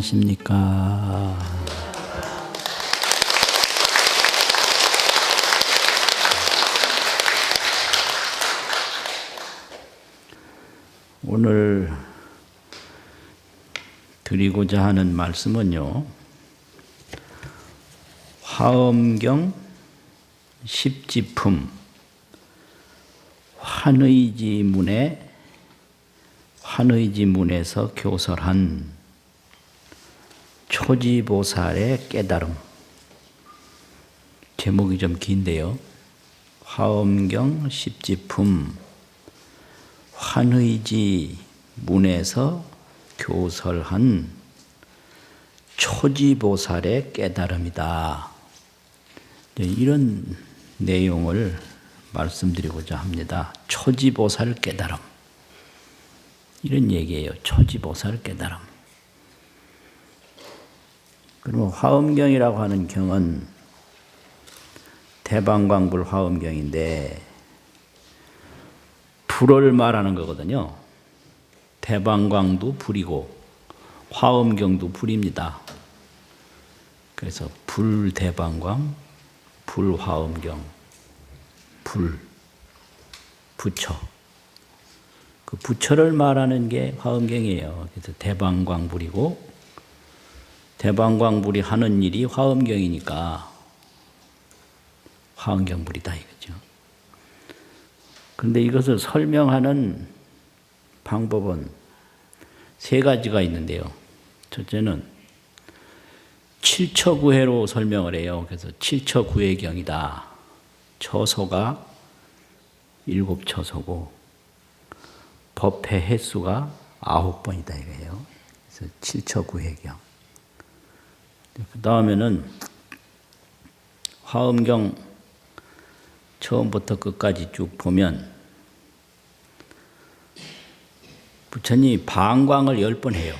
안녕하십니까. 오늘 드리고자 하는 말씀은요, 화엄경 10지품 환의지문에서 교설한 초지보살의 깨달음. 제목이 좀 긴데요. 화엄경 10지품 환의지문에서 교설한 초지보살의 깨달음이다. 이런 내용을 말씀드리고자 합니다. 초지보살 깨달음. 이런 얘기예요. 초지보살 깨달음. 그리고 화엄경이라고 하는 경은 대방광불 화엄경인데 불을 말하는 거거든요. 대방광도 불이고 화엄경도 불입니다. 그래서 불대방광, 불화엄경, 부처. 그 부처를 말하는 게 화엄경이에요. 그래서 대방광불이고 대방광불이 하는 일이 화엄경이니까 화엄경불이다 이거죠. 그런데 이것을 설명하는 방법은 세 가지가 있는데요. 첫째는 칠처구해로 설명을 해요. 그래서 칠처구해경이다. 처소가 7처소고 법회 횟수가 9번이다 이거예요. 그래서 칠처구해경. 그 다음에는 화엄경 처음부터 끝까지 쭉 보면 부처님이 방광을 10번 해요.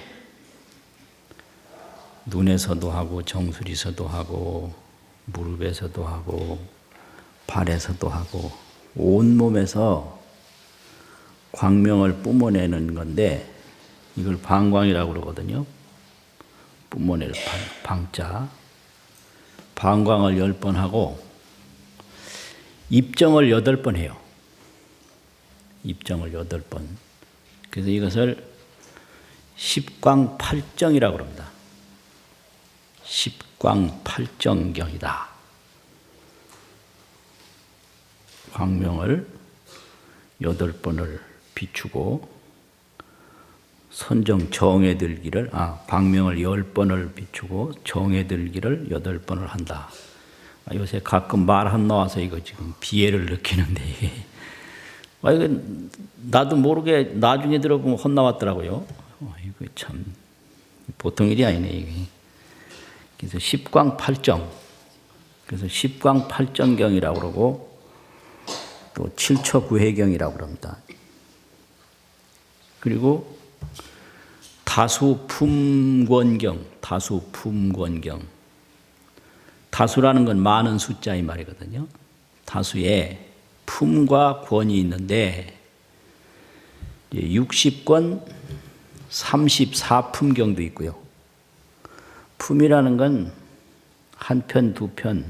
눈에서도 하고 정수리에서도 하고 무릎에서도 하고 발에서도 하고 온몸에서 광명을 뿜어내는 건데 이걸 방광이라고 그러거든요. 뿜어낼 방자. 방광을 10번 하고 입정을 8번 해요. 입정을 8번. 그래서 이것을 십광팔정이라고 합니다. 십광팔정경이다. 광명을 8번을 비추고 선정 정에 들기를 광명을 10번을 비추고 정에 들기를 8번을 한다. 요새 가끔 말 안 나와서 이거 지금 비애를 느끼는데 이게 나도 모르게 나중에 들어보면 혼나왔더라고요. 이거 참 보통 일이 아니네 이게. 그래서 십광팔정. 그래서 십광팔정경이라고 그러고 또 칠처구해경이라고 그럽니다. 그리고 다수품권경, 다수품권경. 다수라는 건 많은 숫자 이 말이거든요. 다수에 품과 권이 있는데 60권 34품경도 있고요. 품이라는 건 한 편, 두 편,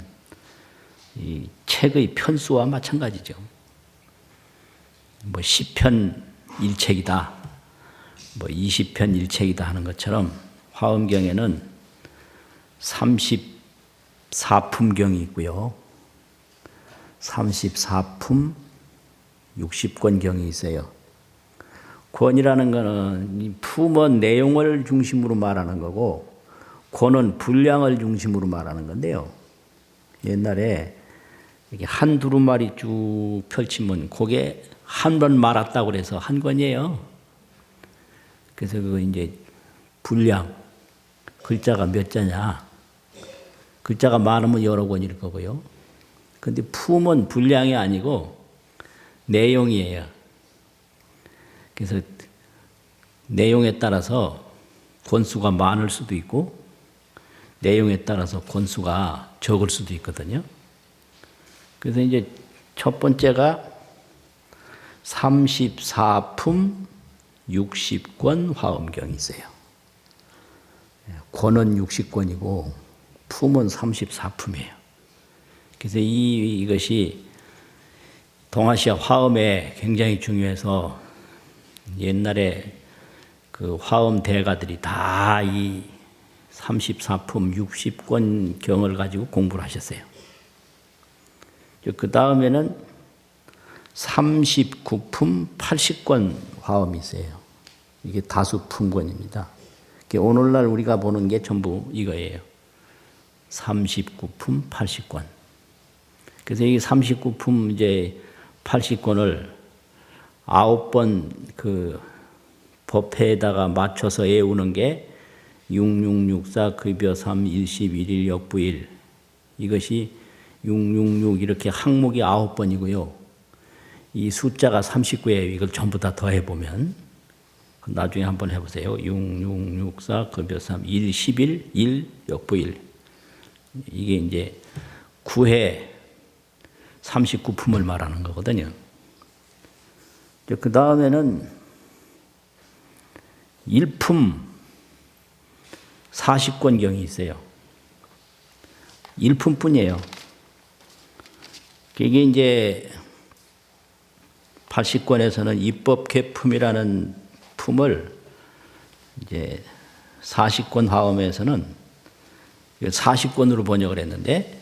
이 책의 편수와 마찬가지죠. 10편 1책이다, 20편 1책이다 하는 것처럼 화엄경에는 34품경이 있고요. 34품 60권경이 있어요. 권이라는 것은 품은 내용을 중심으로 말하는 거고 권은 분량을 중심으로 말하는 건데요. 옛날에 이렇게 한 두루마리 쭉 펼치면 그게 한 번 말았다고 그래서 한 권이에요. 그래서 그거 이제 분량, 글자가 몇 자냐. 글자가 많으면 여러 권일 거고요. 근데 품은 분량이 아니고 내용이에요. 그래서 내용에 따라서 권수가 많을 수도 있고 내용에 따라서 권수가 적을 수도 있거든요. 그래서 이제 첫 번째가 34품 60권 화엄경이 있어요. 권은 60권이고 품은 34품이에요. 그래서 이것이 동아시아 화엄에 굉장히 중요해서 옛날에 그 화엄 대가들이 다 이 34품 60권 경을 가지고 공부를 하셨어요. 그 다음에는 39품 80권 화엄이 있어요. 이게 다수품권입니다. 오늘날 우리가 보는 게 전부 이거예요. 39품 80권. 그래서 이 39품 이제 80권을 9번 그 법회에다가 맞춰서 외우는 게 6664 급여 3 일십1일 역부일. 이것이 666 이렇게 항목이 9번이고요. 이 숫자가 39예요. 이걸 전부 다 더해보면 나중에 한번 해보세요. 6664 급여 3 일십1 1 역부일. 이게 이제 9회 39품을 말하는 거거든요. 그 다음에는 1품 40권경이 있어요. 1품뿐이에요. 이게 이제 80권에서는 입법계품이라는 품을 이제 40권 화엄에서는 40권으로 번역을 했는데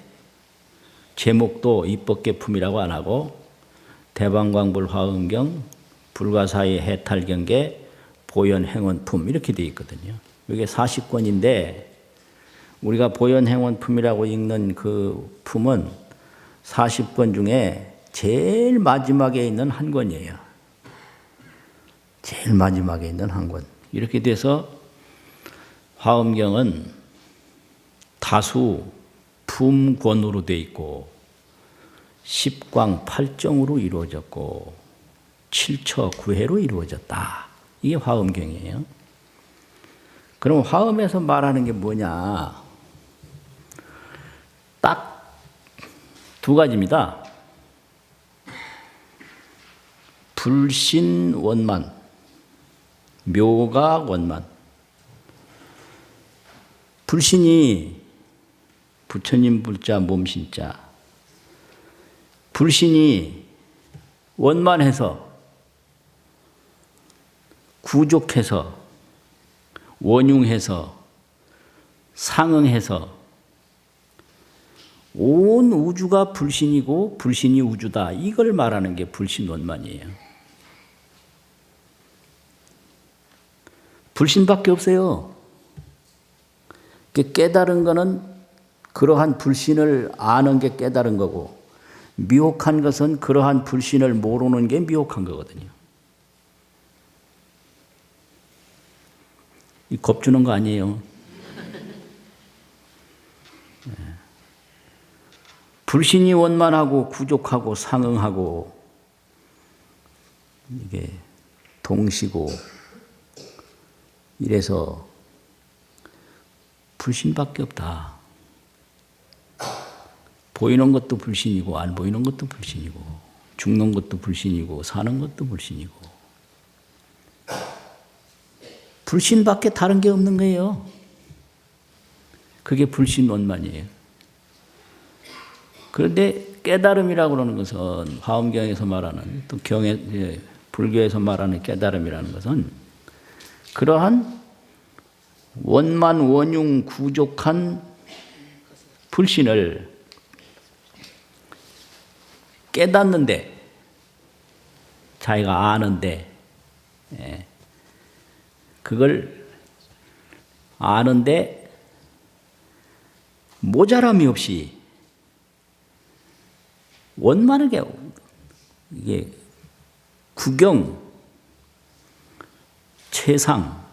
제목도 입법계품이라고 안 하고 대방광불 화엄경, 불가사의 해탈경계, 보현행원품 이렇게 되어 있거든요. 이게 40권인데 우리가 보현행원품이라고 읽는 그 품은 40권 중에 제일 마지막에 있는 한 권이에요. 제일 마지막에 있는 한 권. 이렇게 돼서 화엄경은 다수 품권으로 되어 있고 10광 8정으로 이루어졌고 7처 9회로 이루어졌다. 이게 화엄경이에요. 그럼 화엄에서 말하는 게 뭐냐? 딱 두 가지입니다. 불신원만, 묘가원만. 불신이 부처님 불자 몸신자. 불신이 원만해서 구족해서 원융해서 상응해서 온 우주가 불신이고 불신이 우주다. 이걸 말하는 게 불신원만이에요. 불신밖에 없어요. 깨달은 거는 그러한 불신을 아는 게 깨달은 거고 미혹한 것은 그러한 불신을 모르는 게 미혹한 거거든요. 이 겁주는 거 아니에요. 불신이 원만하고 구족하고 상응하고 이게 동시고 이래서 불신밖에 없다. 보이는 것도 불신이고 안 보이는 것도 불신이고 죽는 것도 불신이고 사는 것도 불신이고 불신밖에 다른 게 없는 거예요. 그게 불신원만이에요. 그런데 깨달음이라고 그러는 것은 화엄경에서 말하는 또 경에 불교에서 말하는 깨달음이라는 것은 그러한 원만 원융 구족한 불신을 깨닫는데 자기가 아는데 그걸 아는데 모자람이 없이 원만하게 이게 구경, 최상,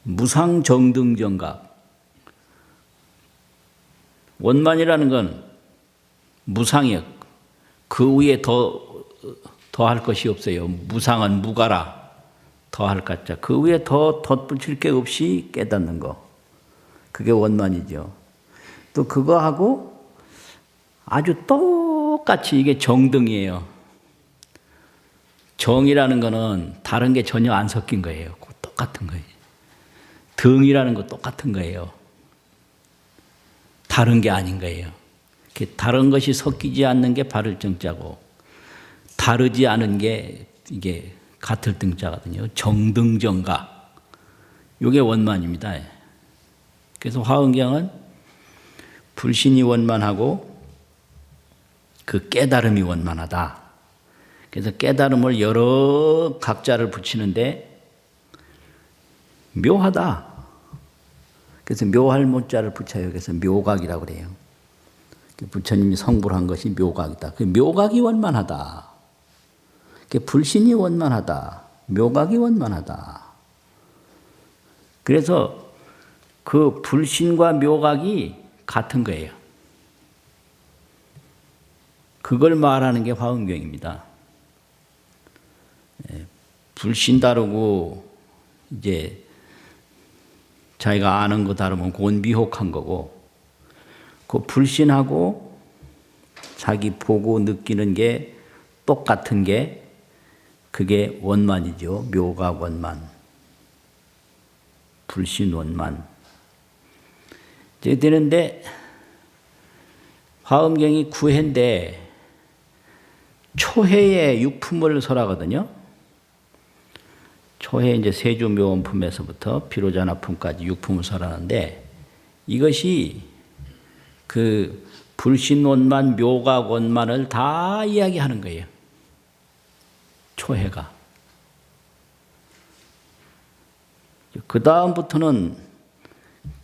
무상정등정각. 원만이라는 건 무상이요. 그 위에 더할 것이 없어요. 무상은 무가라. 더할 것자. 그 위에 더 덧붙일 게 없이 깨닫는 거. 그게 원만이죠. 또 그거하고 아주 똑같이 이게 정등이에요. 정이라는 거는 다른 게 전혀 안 섞인 거예요. 똑같은 거예요. 등이라는 거 똑같은 거예요. 다른 게 아닌 거예요. 다른 것이 섞이지 않는 게 바를 정자고 다르지 않은 게 이게 같을 등자거든요. 정등정가. 이게 원만입니다. 그래서 화엄경은 불신이 원만하고 그 깨달음이 원만하다. 그래서 깨달음을 여러 각자를 붙이는데 묘하다. 그래서 묘할 모자를 붙여요. 그래서 묘각이라고 그래요. 부처님이 성불한 것이 묘각이다. 그 묘각이 원만하다. 불신이 원만하다. 묘각이 원만하다. 그래서 그 불신과 묘각이 같은 거예요. 그걸 말하는 게 화엄경입니다. 불신 다르고 이제 자기가 아는 거 다르면 그건 미혹한 거고 그 불신하고 자기 보고 느끼는 게 똑같은 게 그게 원만이죠. 묘각 원만, 불신 원만. 이제 되는데 화엄경이 구해인데 초해의 육품을 설하거든요. 초해 이제 세주묘원품에서부터 비로자나품까지 육품을 설하는데 이것이 그 불신원만, 묘각원만을 다 이야기하는 거예요. 초해가. 그 다음부터는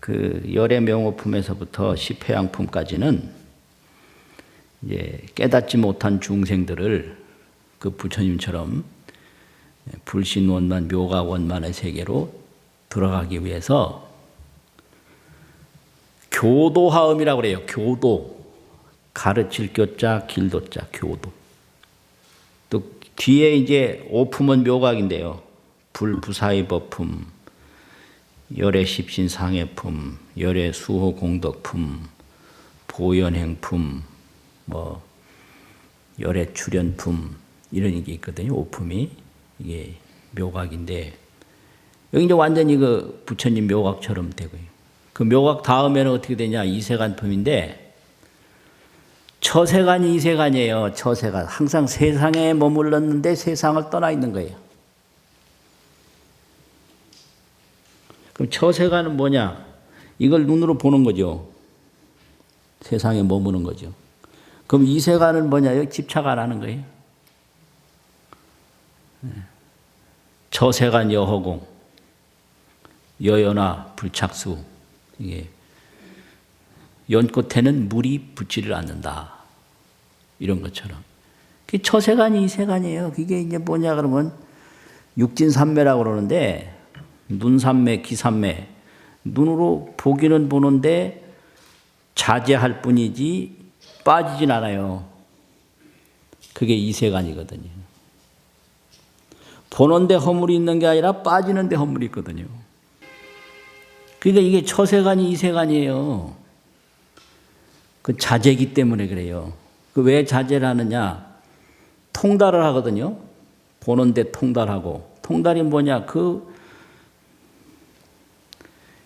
그 열애명호품에서부터 십회양품까지는 이제 깨닫지 못한 중생들을 그 부처님처럼 불신원만, 묘각원만의 세계로 들어가기 위해서 교도화엄이라고 그래요. 교도. 가르칠 교자, 길도자, 교도. 또 뒤에 이제 오품은 묘각인데요. 불부사의법품, 열애십신상해품, 열애수호공덕품, 보현행품, 뭐 열애출현품 이런 게 있거든요. 오품이 이게 묘각인데 여기 이제 완전히 그 부처님 묘각처럼 되고요. 그 묘각 다음에는 어떻게 되냐? 이세간품인데 처세간이 이세간이에요. 처세간. 항상 세상에 머물렀는데 세상을 떠나 있는 거예요. 그럼 처세간은 뭐냐? 이걸 눈으로 보는 거죠. 세상에 머무는 거죠. 그럼 이세간은 뭐냐? 집착 안 하는 거예요. 처세간 여허공, 여연화 불착수. 이게 연꽃에는 물이 붙지를 않는다. 이런 것처럼. 그게 처세간이 이세간이에요. 그게 이제 뭐냐 그러면 육진삼매라고 그러는데 눈삼매, 기삼매. 눈으로 보기는 보는데 자제할 뿐이지 빠지진 않아요. 그게 이세간이거든요. 보는데 허물이 있는 게 아니라 빠지는데 허물이 있거든요. 그러니까 이게 처세간이 이세간이에요. 그 자제기 때문에 그래요. 그 왜 자제를 하느냐? 통달을 하거든요. 보는데 통달하고. 통달이 뭐냐?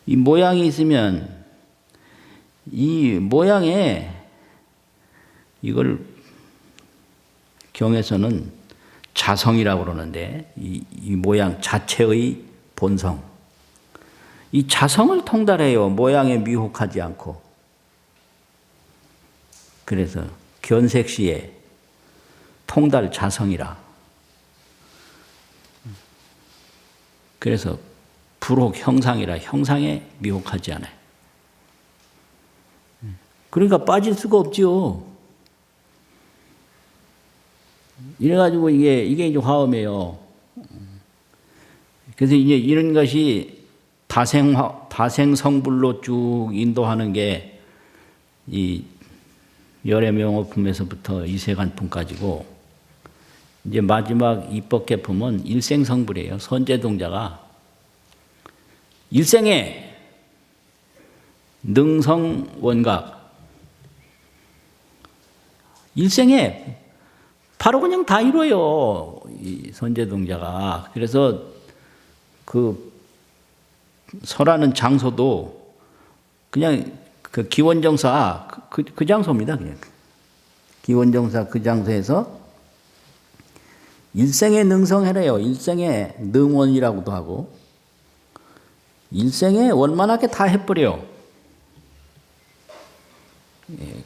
이 모양이 있으면 이 모양에 이걸 경에서는 자성이라고 그러는데 이 모양 자체의 본성. 이 자성을 통달해요. 모양에 미혹하지 않고. 그래서 견색시에 통달 자성이라. 그래서 불혹 형상이라 형상에 미혹하지 않아요. 그러니까 빠질 수가 없지요. 이래가지고 이게 이제 화엄이에요. 그래서 이제 이런 것이 다생성불로 쭉 인도하는 게 이 열애명호품에서부터 이세간품까지고 이제 마지막 입법계품은 일생성불이에요. 선제동자가 일생에 능성원각 일생에 바로 그냥 다 이뤄요. 이 선제동자가. 그래서 그 설하는 장소도 그냥 그 기원정사 그 장소입니다. 그냥 기원정사 그 장소에서 일생에 능성해래요. 일생에 능원이라고도 하고 일생에 원만하게 다 해버려.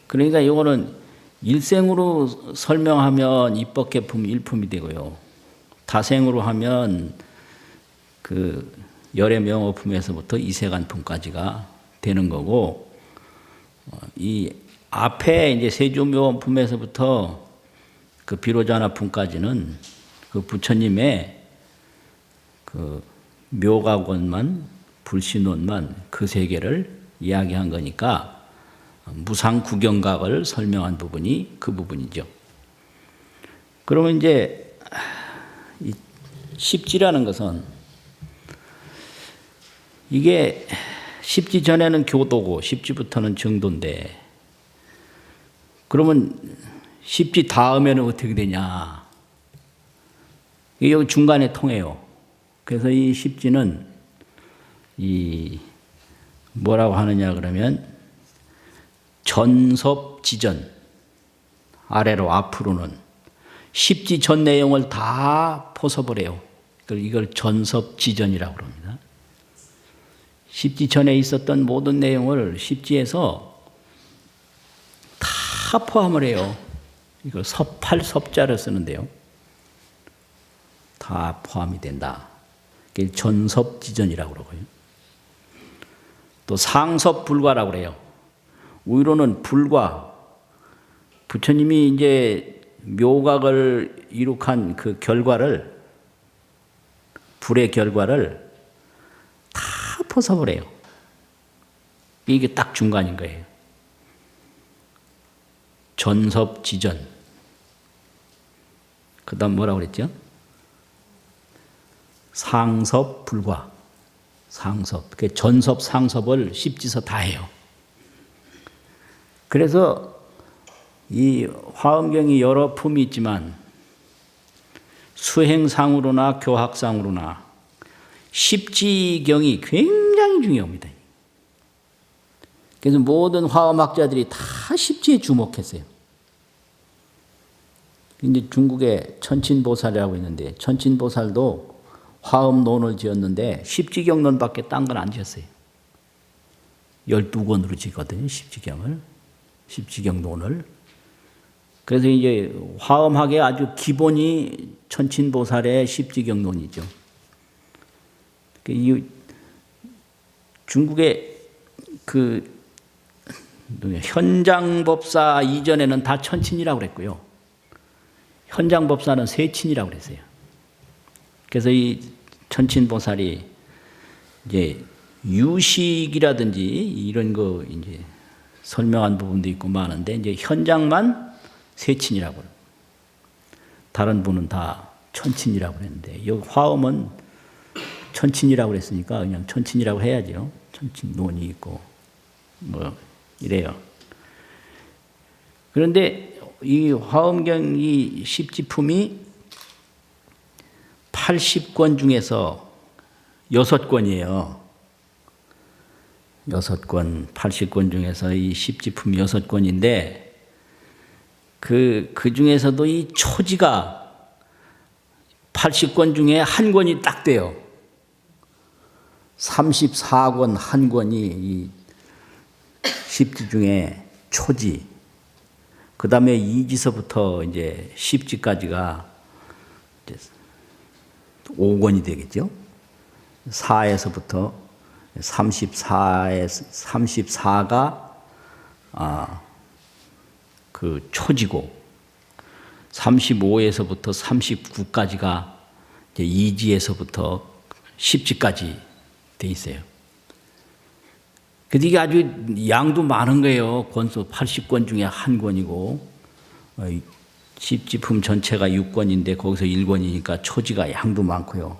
그러니까 이거는 일생으로 설명하면 입법개품 일품이 되고요. 다생으로 하면 그 열애명어품에서부터 이세간품까지가 되는 거고, 이 앞에 이제 세조묘원품에서부터 그 비로자나품까지는 그 부처님의 그 묘가권만 불신론만 그 세 개를 이야기한 거니까 무상구경각을 설명한 부분이 그 부분이죠. 그러면 이제 이 십지라는 것은 이게 십지 전에는 교도고 십지부터는 정도인데 그러면 십지 다음에는 어떻게 되냐? 이게 여기 중간에 통해요. 그래서 이 십지는 이 뭐라고 하느냐 그러면 전섭지전 아래로 앞으로는 십지 전 내용을 다 포섭을 이걸 전섭지전이라고 합니다. 십지 전에 있었던 모든 내용을 십지에서 다 포함을 해요. 이걸 섭할 섭자를 쓰는데요. 다 포함이 된다. 이게 전섭지전이라고 그러고요. 또 상섭불과라고 그래요. 우유로는 불과 부처님이 이제 묘각을 이룩한 그 결과를 불의 결과를 다 포섭을 해요. 이게 딱 중간인 거예요. 전섭지전. 그 다음 뭐라고 그랬죠? 상섭불과. 상섭. 그 전섭, 상섭을 십지서 다 해요. 그래서 이 화엄경이 여러 품이 있지만 수행상으로나 교학상으로나 십지경이 굉장히 중요합니다. 그래서 모든 화엄학자들이 다 십지에 주목했어요. 이제 중국에 천친보살이라고 있는데 천친보살도 화엄론을 지었는데 십지경론밖에 딴 건 안 지었어요. 12권으로 지거든요. 십지경을. 십지경론을. 그래서 이제 화엄학의 아주 기본이 천친보살의 십지경론이죠. 이 중국의 그 현장법사 이전에는 다 천친이라고 그랬고요. 현장법사는 세친이라고 그랬어요. 그래서 이 천친보살이 이제 유식이라든지 이런 거 이제 설명한 부분도 있고 많은데 이제 현장만 세친이라고 그래요. 다른 분은 다 천친이라고 그랬는데 여기 화엄은 천친이라고 그랬으니까 그냥 천친이라고 해야죠. 천친론이 있고 뭐 이래요. 그런데 이 화엄경 이 십지품이 80권 중에서 6권이에요. 6권, 80권 중에서 이 십지품 6권인데 그 중에서도 이 초지가 80권 중에 한 권이 딱 돼요. 34권 한 권이 이 십지 중에 초지. 그 다음에 이지서부터 이제 십지까지가 5권이 되겠죠. 4에서부터 34가 그 초지고 35에서부터 39까지가 이제 이지에서부터 십지까지 돼 있어요. 근데 이게 아주 양도 많은 거예요. 권수 80권 중에 한 권이고 십지품 전체가 6권인데 거기서 1권이니까 초지가 양도 많고요.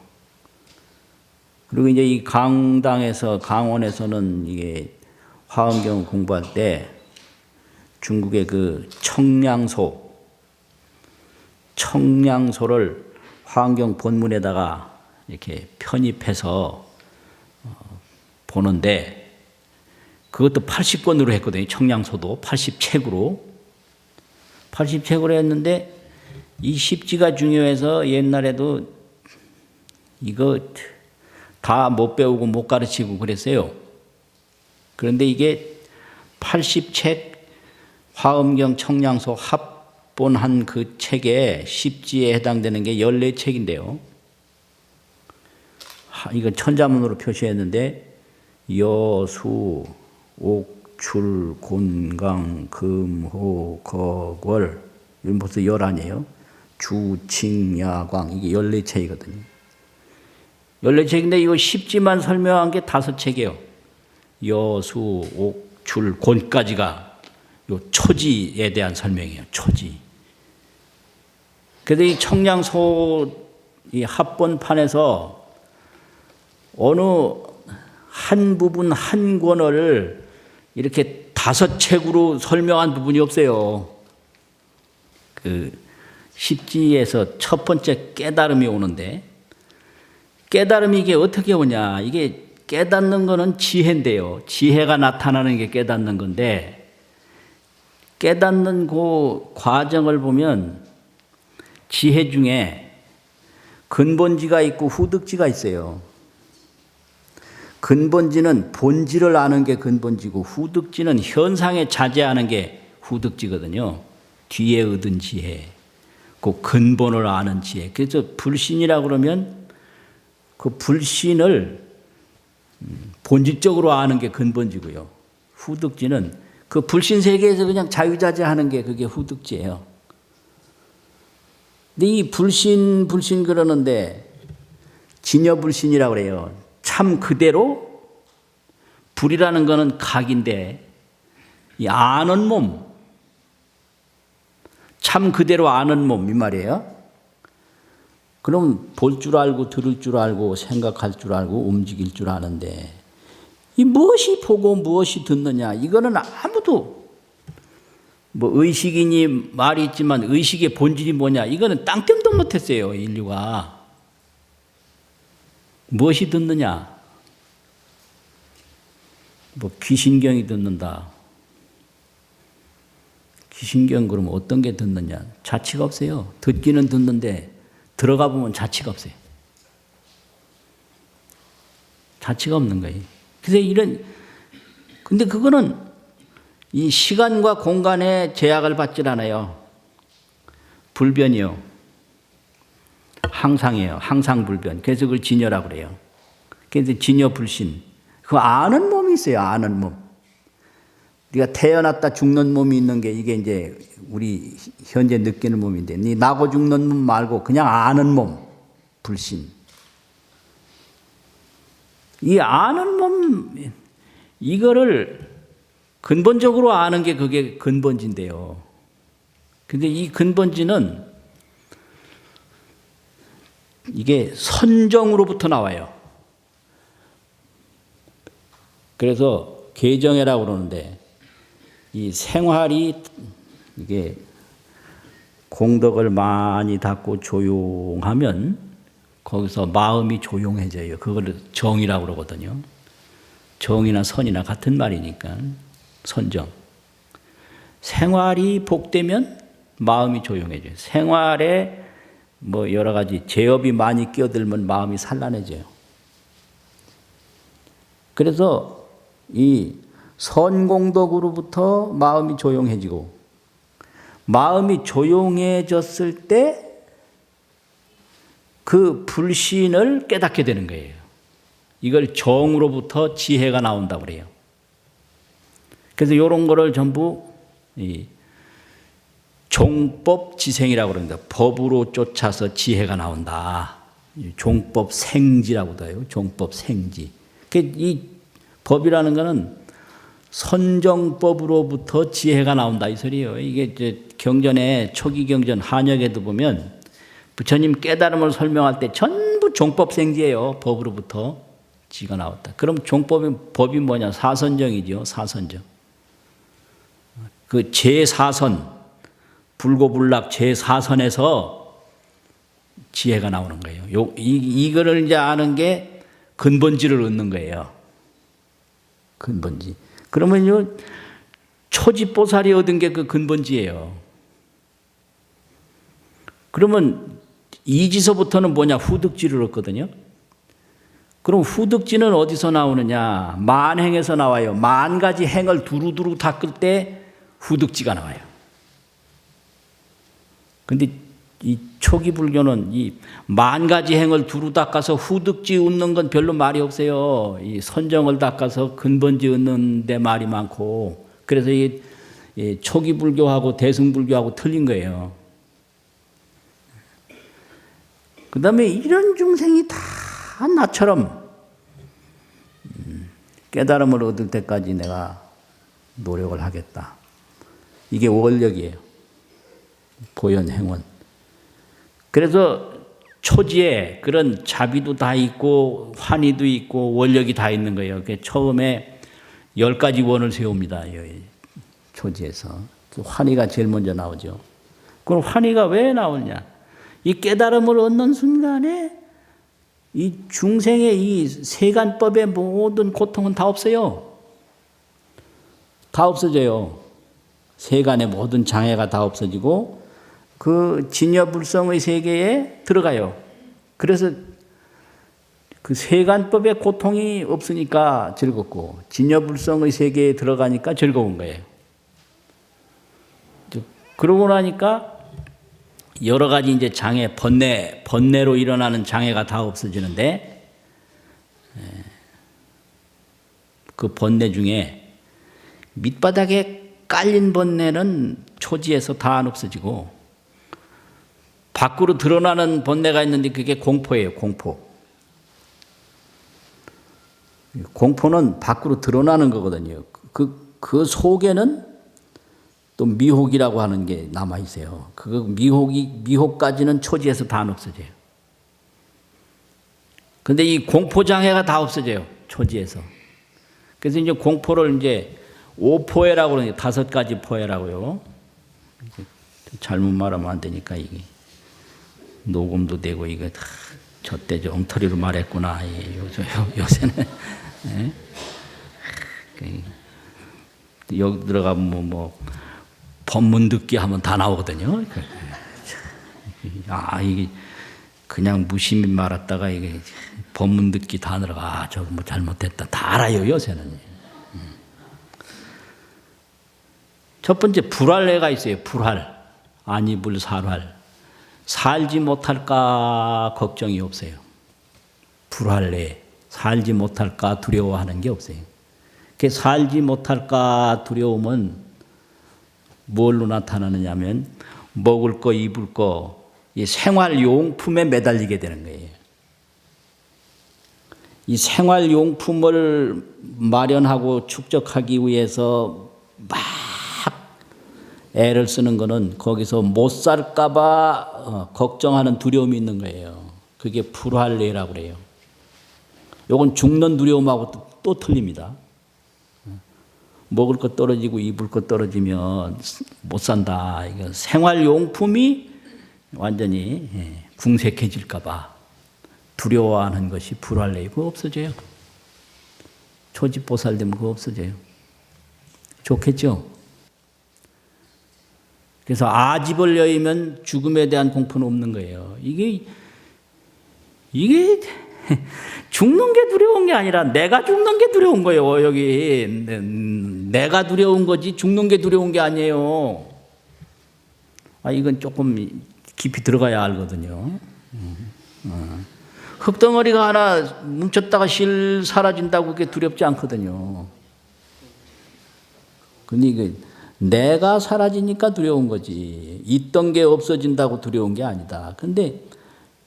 그리고 이제 이 강원에서는 이게 화엄경 공부할 때 중국의 그 청량소를 화엄경 본문에다가 이렇게 편입해서 보는데 그것도 80권으로 했거든요. 청량소도 80책으로. 80책으로 했는데 이 십지가 중요해서 옛날에도 이거 다 못 배우고 못 가르치고 그랬어요. 그런데 이게 80책 화엄경 청량소 합본한 그 책에 십지에 해당되는 게 14책인데요. 이거 천자문으로 표시했는데 여수, 옥출, 곤강, 금호, 거월 이건 벌써 열 아니에요. 주칭, 야광 이게 14책이거든요. 14책인데 이거 십지만 설명한 게 5책이에요. 여수, 옥출, 곤까지가 요 초지에 대한 설명이에요. 초지. 그래서 이 청량소 이 합본판에서 어느 한 부분 한 권을 이렇게 5책으로 설명한 부분이 없어요. 그 십지에서 첫 번째 깨달음이 오는데 깨달음이 이게 어떻게 오냐? 이게 깨닫는 거는 지혜인데요. 지혜가 나타나는 게 깨닫는 건데 깨닫는 그 과정을 보면 지혜 중에 근본지가 있고 후득지가 있어요. 근본지는 본질을 아는 게 근본지고 후득지는 현상에 자제하는 게 후득지거든요. 뒤에 얻은 지혜, 그 근본을 아는 지혜. 그래서 불신이라고 그러면 그 불신을 본질적으로 아는 게 근본지고요. 후득지는 그 불신 세계에서 그냥 자유자재하는 게 그게 후득지예요. 근데 이 불신 그러는데 진여불신이라고 그래요. 참 그대로 불이라는 거는 각인데 이 아는 몸, 참 그대로 아는 몸 이 말이에요. 그럼 볼 줄 알고 들을 줄 알고 생각할 줄 알고 움직일 줄 아는데 이 무엇이 보고 무엇이 듣느냐 이거는 아무도 뭐 의식이니 말이 있지만 의식의 본질이 뭐냐 이거는 땅땜도 못했어요. 인류가. 무엇이 듣느냐? 뭐 귀신경이 듣는다. 귀신경 그러면 어떤 게 듣느냐? 자취가 없어요. 듣기는 듣는데 들어가 보면 자취가 없어요. 자취가 없는 거예요. 그래서 근데 그거는 이 시간과 공간에 제약을 받질 않아요. 불변이요. 항상이에요. 항상불변. 그래서 그걸 진여라고 그래요. 그래서 진여불신. 그 아는 몸이 있어요. 아는 몸. 네가 태어났다 죽는 몸이 있는 게 이게 이제 우리 현재 느끼는 몸인데 네 나고 죽는 몸 말고 그냥 아는 몸. 불신. 이 아는 몸 이거를 근본적으로 아는 게 그게 근본지인데요. 근데 이 근본지는 이게 선정으로부터 나와요. 그래서 계정애라고 그러는데 이 생활이 이게 공덕을 많이 닦고 조용하면 거기서 마음이 조용해져요. 그걸 정이라고 그러거든요. 정이나 선이나 같은 말이니까 선정. 생활이 복되면 마음이 조용해져요. 생활에 뭐 여러 가지 제업이 많이 끼어들면 마음이 산란해져요. 그래서 이 선공덕으로부터 마음이 조용해지고 마음이 조용해졌을 때 그 불신을 깨닫게 되는 거예요. 이걸 정으로부터 지혜가 나온다고 그래요. 그래서 이런 거를 전부 종법지생이라고 그럽니다. 법으로 쫓아서 지혜가 나온다. 종법생지라고도 해요. 종법생지. 이 법이라는 거는 선정법으로부터 지혜가 나온다 이 소리예요. 이게 이제 경전에 초기 경전 한역에도 보면 부처님 깨달음을 설명할 때 전부 종법생지예요. 법으로부터 지가 나왔다. 그럼 법이 뭐냐? 사선정이죠. 사선정. 그 제4선 불고불락 제4선에서 지혜가 나오는 거예요. 이거를 이제 아는 게 근본질을 얻는 거예요. 근본지. 그러면요, 초지보살이 얻은 게 그 근본지예요. 그러면 이지서부터는 뭐냐? 후득지를 얻거든요. 그럼 후득지는 어디서 나오느냐? 만행에서 나와요. 만 가지 행을 두루두루 닦을 때 후득지가 나와요. 근데 이 초기 불교는 이 만 가지 행을 두루 닦아서 후득지 얻는 건 별로 말이 없어요. 이 선정을 닦아서 근본지 얻는 데 말이 많고, 그래서 이 초기 불교하고 대승불교하고 틀린 거예요. 그 다음에 이런 중생이 다 나처럼 깨달음을 얻을 때까지 내가 노력을 하겠다. 이게 원력이에요. 보현행원. 그래서 초지에 그런 자비도 다 있고 환희도 있고 원력이 다 있는 거예요. 처음에 10가지 원을 세웁니다. 초지에서. 환희가 제일 먼저 나오죠. 그럼 환희가 왜 나오냐? 이 깨달음을 얻는 순간에 이 중생의 이 세간법의 모든 고통은 다 없어요. 다 없어져요. 세간의 모든 장애가 다 없어지고 그 진여불성의 세계에 들어가요. 그래서 그 세간법의 고통이 없으니까 즐겁고 진여불성의 세계에 들어가니까 즐거운 거예요. 그러고 나니까 여러 가지 이제 장애, 번뇌로 일어나는 장애가 다 없어지는데, 그 번뇌 중에 밑바닥에 깔린 번뇌는 초지에서 다 안 없어지고, 밖으로 드러나는 번뇌가 있는데 그게 공포예요, 공포. 공포는 밖으로 드러나는 거거든요. 그 속에는 또 미혹이라고 하는 게 남아있어요. 그 미혹까지는 초지에서 다 없어져요. 근데 이 공포장애가 다 없어져요. 초지에서. 그래서 이제 공포를 이제 5포해라고 그러는데 5가지 포해라고요. 잘못 말하면 안 되니까 이게 녹음도 되고 이게 다 저때 엉터리로 말했구나. 요새는. 여기 들어가면 뭐 법문 듣기 하면 다 나오거든요. 이게 그냥 무심히 말았다가 이게 법문 듣기 다 들어가. 저거 뭐 잘못했다. 다 알아요, 요새는. 첫 번째, 불활래가 있어요. 불활. 안이불살활. 살지 못할까 걱정이 없어요. 불활래. 살지 못할까 두려워하는 게 없어요. 그 살지 못할까 두려움은 뭘로 나타나느냐면 먹을 거 입을 거 이 생활용품에 매달리게 되는 거예요. 이 생활용품을 마련하고 축적하기 위해서 막 애를 쓰는 거는 거기서 못 살까 봐 걱정하는 두려움이 있는 거예요. 그게 불활래라고 그래요. 이건 죽는 두려움하고 또 틀립니다. 먹을 것 떨어지고 입을 것 떨어지면 못 산다. 이거 생활용품이 완전히 궁색해질까 봐 두려워하는 것이 불활래. 그거 없어져요. 초지보살 되면 그거 없어져요. 좋겠죠? 그래서 아집을 여의면 죽음에 대한 공포는 없는 거예요. 이게 죽는 게 두려운 게 아니라 내가 죽는 게 두려운 거예요. 여기 내가 두려운 거지 죽는 게 두려운 게 아니에요. 이건 조금 깊이 들어가야 알거든요. 흙덩어리가 하나 뭉쳤다가 실 사라진다고 그게 두렵지 않거든요. 근데 이게 내가 사라지니까 두려운 거지. 있던 게 없어진다고 두려운 게 아니다. 근데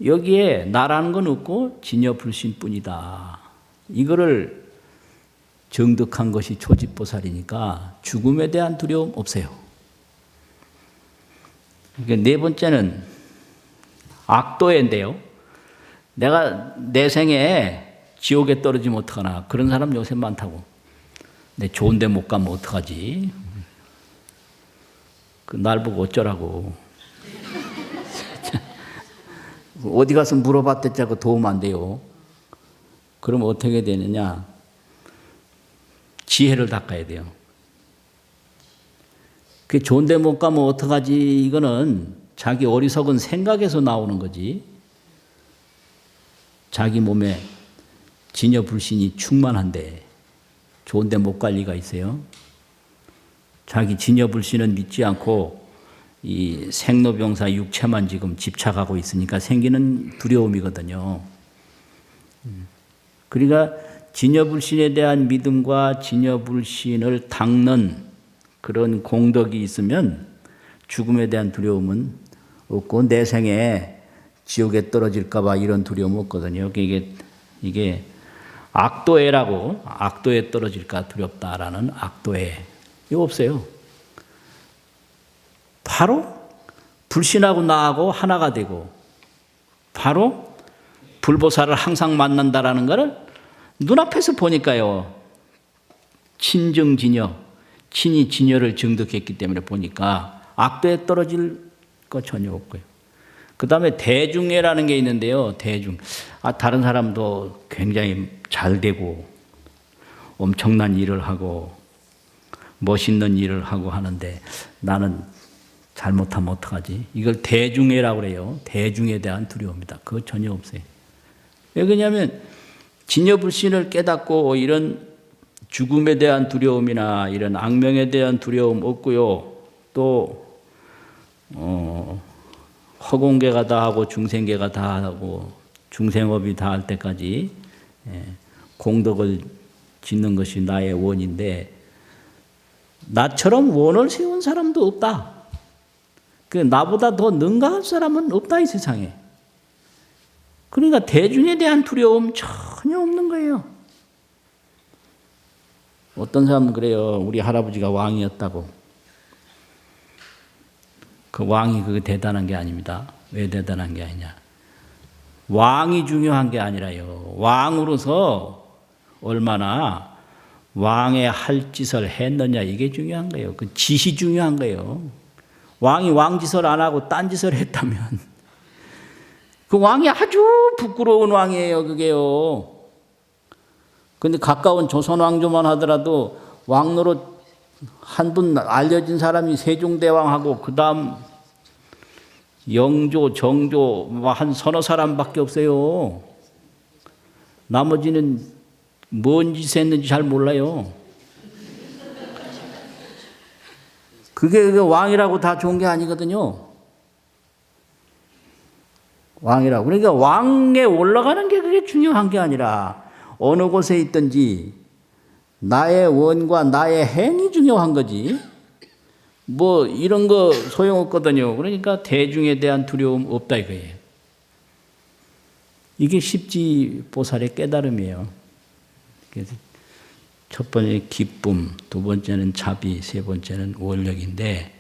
여기에 나라는 건 없고 진여불신뿐이다. 이거를 정득한 것이 초지보살이니까 죽음에 대한 두려움 없어요. 그러니까 네 번째는 악도인데요. 내가 내 생에 지옥에 떨어지면 어떡하나. 그런 사람 요새 많다고. 내 좋은 데 못 가면 어떡하지. 날 보고 어쩌라고. 어디 가서 물어봤댔자고 도움 안 돼요. 그럼 어떻게 되느냐. 지혜를 닦아야 돼요. 그 좋은데 못 가면 어떡하지? 이거는 자기 어리석은 생각에서 나오는 거지. 자기 몸에 진여불신이 충만한데 좋은데 못 갈 리가 있어요? 자기 진여불신은 믿지 않고 이 생로병사 육체만 지금 집착하고 있으니까 생기는 두려움이거든요. 그러니까 진여불신에 대한 믿음과 진여불신을 닦는 그런 공덕이 있으면 죽음에 대한 두려움은 없고 내 생에 지옥에 떨어질까 봐 이런 두려움은 없거든요. 이게 악도애라고, 악도에 떨어질까 두렵다라는 악도애. 이거 없어요. 바로 불신하고 나하고 하나가 되고 바로 불보살을 항상 만난다라는 것을 눈앞에서 보니까요. 친증진여, 친이 진여를 증득했기 때문에 보니까 악도에 떨어질 거 전혀 없고요. 그 다음에 대중애라는 게 있는데요. 대중. 다른 사람도 굉장히 잘 되고 엄청난 일을 하고 멋있는 일을 하고 하는데 나는 잘못하면 어떡하지? 이걸 대중애라고 그래요. 대중에 대한 두려움이다. 그거 전혀 없어요. 왜 그러냐면 진여불신을 깨닫고 이런 죽음에 대한 두려움이나 이런 악명에 대한 두려움 없고요. 또 허공계가 다 하고 중생계가 다 하고 중생업이 다 할 때까지 공덕을 짓는 것이 나의 원인데 나처럼 원을 세운 사람도 없다. 나보다 더 능가한 사람은 없다 이 세상에. 그러니까 대중에 대한 두려움 전혀 없는 거예요. 어떤 사람은 그래요. 우리 할아버지가 왕이었다고. 그 왕이 그게 대단한 게 아닙니다. 왜 대단한 게 아니냐. 왕이 중요한 게 아니라요. 왕으로서 얼마나 왕의 할 짓을 했느냐 이게 중요한 거예요. 그 짓이 중요한 거예요. 왕이 왕짓을 안 하고 딴 짓을 했다면 그 왕이 아주 부끄러운 왕이에요. 그게요. 근데 가까운 조선 왕조만 하더라도 왕노릇 한 분 알려진 사람이 세종대왕하고 그 다음 영조, 정조 한 서너 사람밖에 없어요. 나머지는 뭔 짓을 했는지 잘 몰라요. 그게 왕이라고 다 좋은 게 아니거든요. 왕이라고. 그러니까 왕에 올라가는 게 그게 중요한 게 아니라 어느 곳에 있든지 나의 원과 나의 행이 중요한 거지. 뭐 이런 거 소용없거든요. 그러니까 대중에 대한 두려움 없다 이거예요. 이게 십지보살의 깨달음이에요. 그래서 첫 번째 기쁨, 두 번째는 자비, 세 번째는 원력인데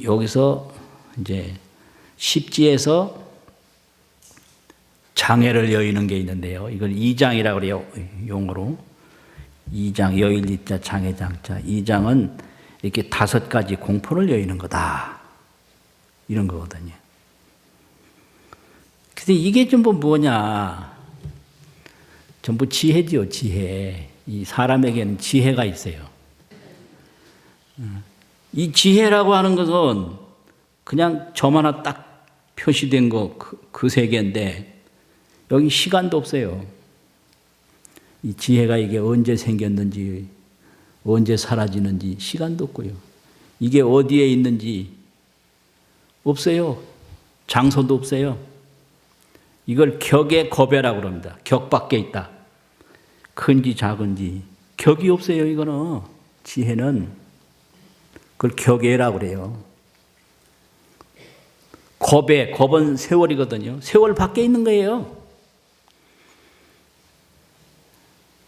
여기서 이제 십지에서 장애를 여의는 게 있는데요. 이걸 이장이라고 그래요. 용어로. 이장, 여일리자, 장애장자. 이장은 이렇게 5가지 공포를 여의는 거다. 이런 거거든요. 근데 이게 전부 뭐냐. 전부 지혜지요, 지혜. 이 사람에게는 지혜가 있어요. 이 지혜라고 하는 것은 그냥 점 하나 딱 표시된 거 그 세계인데 여기 시간도 없어요. 이 지혜가 이게 언제 생겼는지 언제 사라지는지 시간도 없고요. 이게 어디에 있는지 없어요. 장소도 없어요. 이걸 격의 거배라고 합니다. 격 밖에 있다. 큰지 작은지 격이 없어요. 이거는 지혜는 그걸 격애라고 그래요. 겁에 겁은 세월이거든요. 세월 밖에 있는 거예요.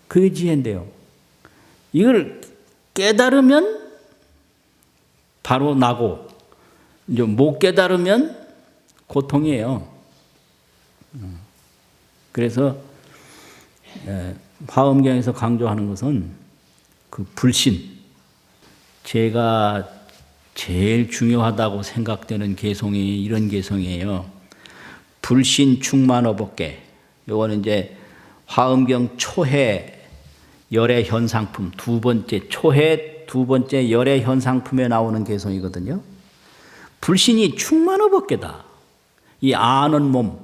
그게 지혜인데요. 이걸 깨달으면 바로 나고 이제 못 깨달으면 고통이에요. 그래서 화엄경에서 강조하는 것은 그 불신, 제가 제일 중요하다고 생각되는 개성이 이런 개성이에요. 불신 충만어법계. 요거는 이제 화엄경 초해 열의 현상품 두 번째 초해 두 번째 열의 현상품에 나오는 개성이거든요. 불신이 충만어 법계다. 이 아는 몸,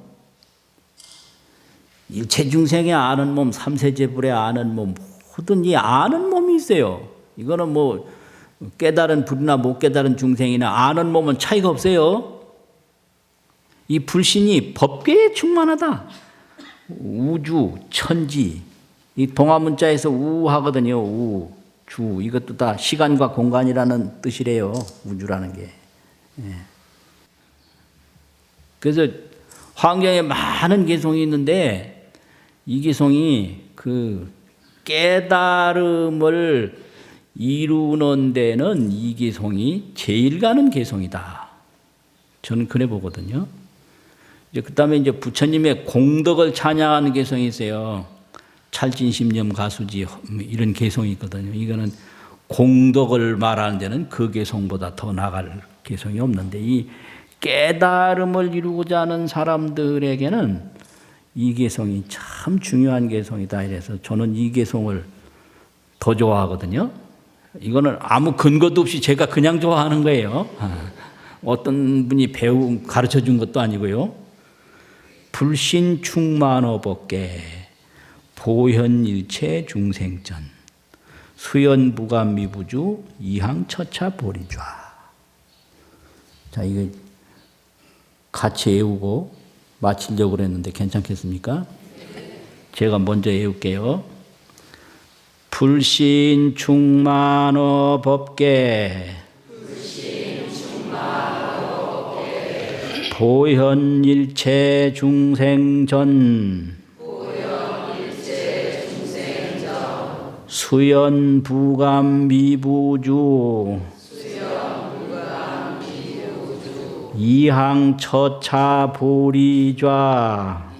일체중생의 아는 몸, 삼세제불의 아는 몸, 모든 이 아는 몸이 있어요. 이거는 뭐 깨달은 불이나 못 깨달은 중생이나 아는 몸은 차이가 없어요. 이 불신이 법계에 충만하다. 우주, 천지, 이 동화문자에서 우하거든요. 우, 주, 이것도 다 시간과 공간이라는 뜻이래요. 우주라는 게. 예. 그래서 환경에 많은 개성이 있는데 이 개성이 그 깨달음을 이루는 데는 이 개성이 제일 가는 개성이다. 저는 그래 보거든요. 그 다음에 이제 부처님의 공덕을 찬양하는 개성이 있어요. 찰진심념 가수지 이런 개성이 있거든요. 이거는 공덕을 말하는 데는 그 개성보다 더 나갈 개성이 없는데 이 깨달음을 이루고자 하는 사람들에게는 이 개성이 참 중요한 개성이다. 이래서 저는 이 개성을 더 좋아하거든요. 이거는 아무 근거도 없이 제가 그냥 좋아하는 거예요. 어떤 분이 가르쳐 준 것도 아니고요. 불신 충만어 법계 보현일체 중생전 수연부감 미부주 이항처차 보리좌. 자, 이거 같이 외우고 마치려고 그랬는데 괜찮겠습니까? 제가 먼저 외울게요. 불신 충만어 법계 보현일체 중생전 수연부감 미부주 이항처차 보리좌.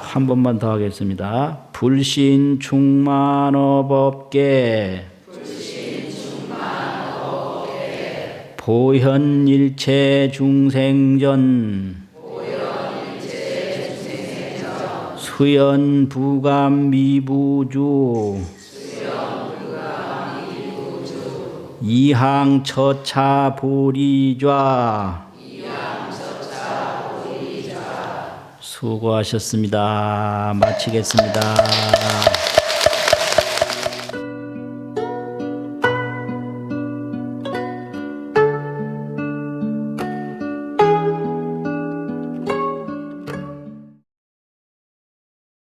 한 번만 더 하겠습니다. 불신 충만어 법계 보현일체 중생전 수연부감 미부주 이항처차 보리좌. 수고하셨습니다. 마치겠습니다.